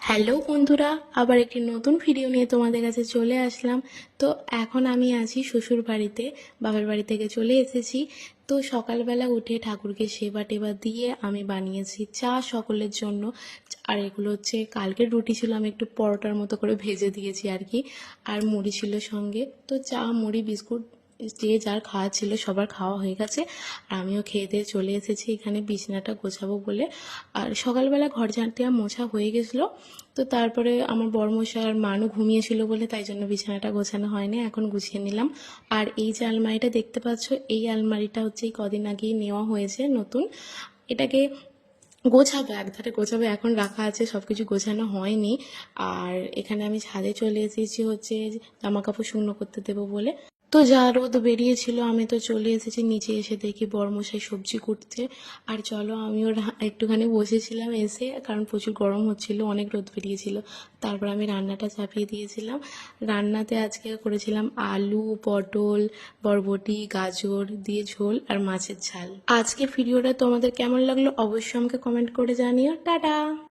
Hello বন্ধুরা, আবার একটি নতুন ভিডিও নিয়ে তোমাদের কাছে চলে আসলাম। তো এখন আমি আছি শ্বশুর বাড়িতে, বাবার বাড়ি থেকে চলে এসেছি। তো সকালবেলা উঠে ঠাকুরকে সেবা টেবা দিয়ে আমি বানিয়েছি চা সকলের জন্য। আর এগুলো হচ্ছে কালকের রুটি ছিল, আমি একটু পরোটার মতো করে ভেজে দিয়েছি আর কি। আর মুড়ি ছিল সঙ্গে। তো চা মুড়ি বিস্কুট যে যার খাওয়া ছিল সবার খাওয়া হয়ে গেছে। আর আমিও খেয়ে দিয়ে চলে এসেছি এখানে বিছানাটা গোছাবো বলে। আর সকালবেলা ঘর ঝাঁটিয়া মোছা হয়ে গেছিলো। তো তারপরে আমার বড়মশাই আর মানু ঘুমিয়েছিল বলে তাই জন্য বিছানাটা গোছানো হয়নি, এখন গুছিয়ে নিলাম। আর এই যে আলমারিটা দেখতে পাচ্ছ, এই আলমারিটা হচ্ছে এই কদিন আগেই নেওয়া হয়েছে নতুন। এটাকে গোছাবো, একধারে গোছাবো, এখন রাখা আছে, সব কিছু গোছানো হয়নি। আর এখানে আমি ছাদে চলে এসেছি হচ্ছে জামা কাপড় শুকনো করতে দেবো বলে। তো যা রোদ বেরিয়েছিল আমি তো চলে এসেছি নিচে, এসে দেখি বড়মশাই সবজি কুটছে। আর চলো আমিও একটুখানি বসেছিলাম এসে, কারণ প্রচুর গরম হচ্ছিল, অনেক রোদ বেরিয়েছিল। তারপর আমি রান্নাটা চাপিয়ে দিয়েছিলাম। রান্নাতে আজকে করেছিলাম আলু, পটল, বরবটি, গাজর দিয়ে ঝোল আর মাছের ঝাল। আজকে ভিডিওটা তোমাদের কেমন লাগলো অবশ্যই আমাকে কমেন্ট করে জানিও। টাটা।